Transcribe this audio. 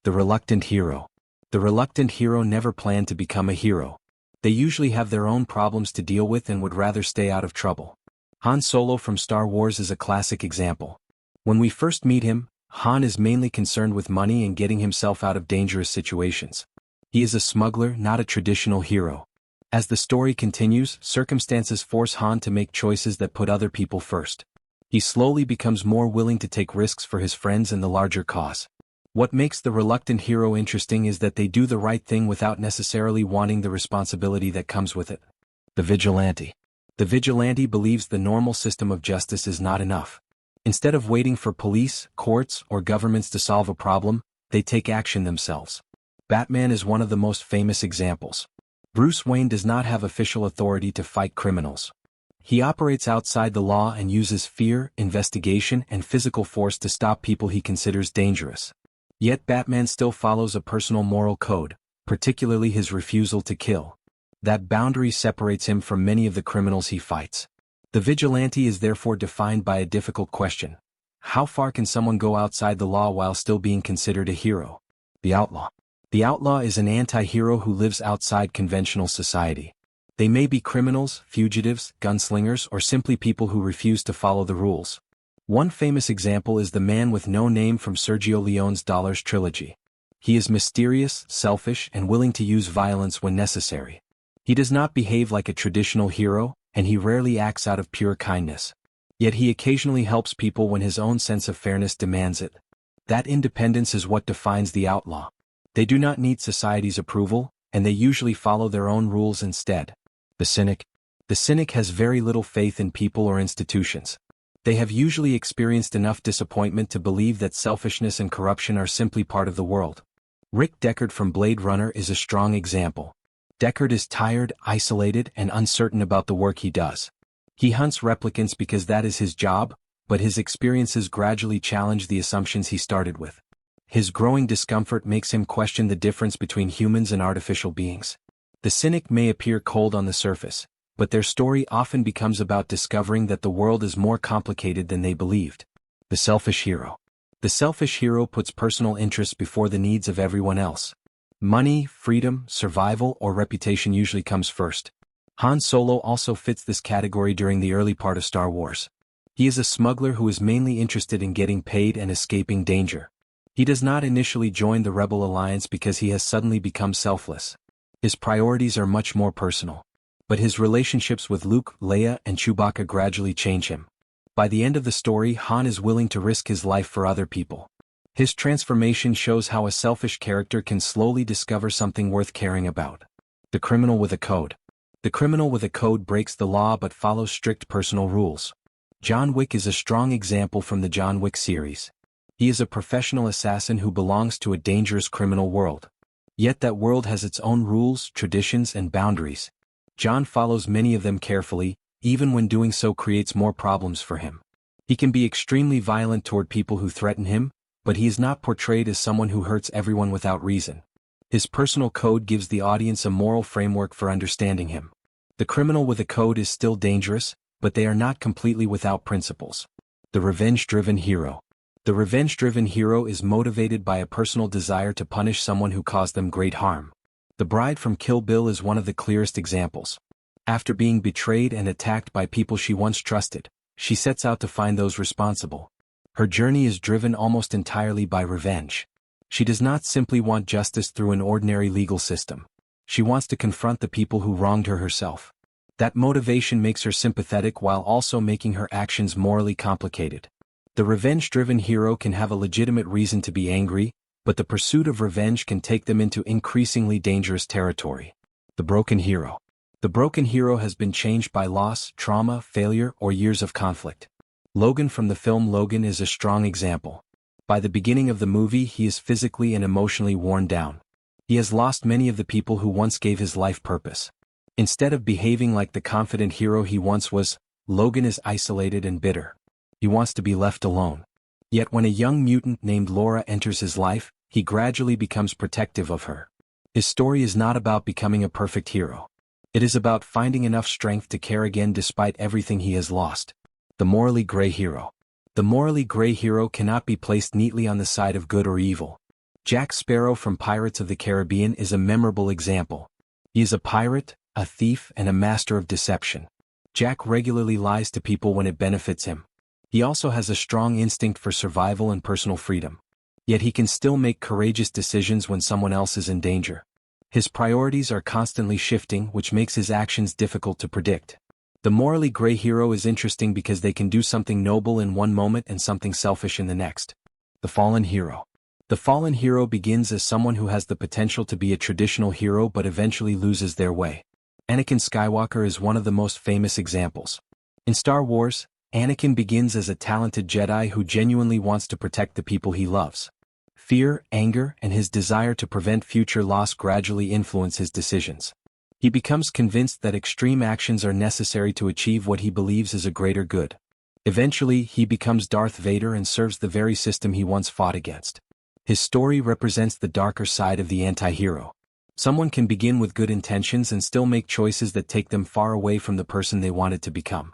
The reluctant hero. The reluctant hero never planned to become a hero. They usually have their own problems to deal with and would rather stay out of trouble. Han Solo from Star Wars is a classic example. When we first meet him, Han is mainly concerned with money and getting himself out of dangerous situations. He is a smuggler, not a traditional hero. As the story continues, circumstances force Han to make choices that put other people first. He slowly becomes more willing to take risks for his friends and the larger cause. What makes the reluctant hero interesting is that they do the right thing without necessarily wanting the responsibility that comes with it. The Vigilante. The Vigilante believes the normal system of justice is not enough. Instead of waiting for police, courts, or governments to solve a problem, they take action themselves. Batman is one of the most famous examples. Bruce Wayne does not have official authority to fight criminals. He operates outside the law and uses fear, investigation, and physical force to stop people he considers dangerous. Yet Batman still follows a personal moral code, particularly his refusal to kill. That boundary separates him from many of the criminals he fights. The vigilante is therefore defined by a difficult question. How far can someone go outside the law while still being considered a hero? The outlaw. The outlaw is an anti-hero who lives outside conventional society. They may be criminals, fugitives, gunslingers, or simply people who refuse to follow the rules. One famous example is the man with no name from Sergio Leone's Dollars trilogy. He is mysterious, selfish, and willing to use violence when necessary. He does not behave like a traditional hero, and he rarely acts out of pure kindness. Yet he occasionally helps people when his own sense of fairness demands it. That independence is what defines the outlaw. They do not need society's approval, and they usually follow their own rules instead. The cynic. The cynic has very little faith in people or institutions. They have usually experienced enough disappointment to believe that selfishness and corruption are simply part of the world. Rick Deckard from Blade Runner is a strong example. Deckard is tired, isolated, and uncertain about the work he does. He hunts replicants because that is his job, but his experiences gradually challenge the assumptions he started with. His growing discomfort makes him question the difference between humans and artificial beings. The cynic may appear cold on the surface, but their story often becomes about discovering that the world is more complicated than they believed. The selfish hero. The selfish hero puts personal interests before the needs of everyone else. Money, freedom, survival, or reputation usually comes first. Han Solo also fits this category during the early part of Star Wars. He is a smuggler who is mainly interested in getting paid and escaping danger. He does not initially join the Rebel Alliance because he has suddenly become selfless. His priorities are much more personal. But his relationships with Luke, Leia, and Chewbacca gradually change him. By the end of the story, Han is willing to risk his life for other people. His transformation shows how a selfish character can slowly discover something worth caring about. The criminal with a code. The criminal with a code breaks the law but follows strict personal rules. John Wick is a strong example from the John Wick series. He is a professional assassin who belongs to a dangerous criminal world. Yet that world has its own rules, traditions, and boundaries. John follows many of them carefully, even when doing so creates more problems for him. He can be extremely violent toward people who threaten him, but he is not portrayed as someone who hurts everyone without reason. His personal code gives the audience a moral framework for understanding him. The criminal with a code is still dangerous, but they are not completely without principles. The revenge-driven hero. The revenge-driven hero is motivated by a personal desire to punish someone who caused them great harm. The bride from Kill Bill is one of the clearest examples. After being betrayed and attacked by people she once trusted, she sets out to find those responsible. Her journey is driven almost entirely by revenge. She does not simply want justice through an ordinary legal system. She wants to confront the people who wronged her herself. That motivation makes her sympathetic while also making her actions morally complicated. The revenge-driven hero can have a legitimate reason to be angry, but the pursuit of revenge can take them into increasingly dangerous territory. The broken hero. The broken hero has been changed by loss, trauma, failure, or years of conflict. Logan from the film Logan is a strong example. By the beginning of the movie, he is physically and emotionally worn down. He has lost many of the people who once gave his life purpose. Instead of behaving like the confident hero he once was, Logan is isolated and bitter. He wants to be left alone. Yet when a young mutant named Laura enters his life, he gradually becomes protective of her. His story is not about becoming a perfect hero. It is about finding enough strength to care again despite everything he has lost. The morally gray hero. The morally gray hero cannot be placed neatly on the side of good or evil. Jack Sparrow from Pirates of the Caribbean is a memorable example. He is a pirate, a thief, and a master of deception. Jack regularly lies to people when it benefits him. He also has a strong instinct for survival and personal freedom. Yet he can still make courageous decisions when someone else is in danger. His priorities are constantly shifting, which makes his actions difficult to predict. The morally gray hero is interesting because they can do something noble in one moment and something selfish in the next. The fallen hero. The fallen hero begins as someone who has the potential to be a traditional hero but eventually loses their way. Anakin Skywalker is one of the most famous examples. In Star Wars, Anakin begins as a talented Jedi who genuinely wants to protect the people he loves. Fear, anger, and his desire to prevent future loss gradually influence his decisions. He becomes convinced that extreme actions are necessary to achieve what he believes is a greater good. Eventually, he becomes Darth Vader and serves the very system he once fought against. His story represents the darker side of the anti-hero. Someone can begin with good intentions and still make choices that take them far away from the person they wanted to become.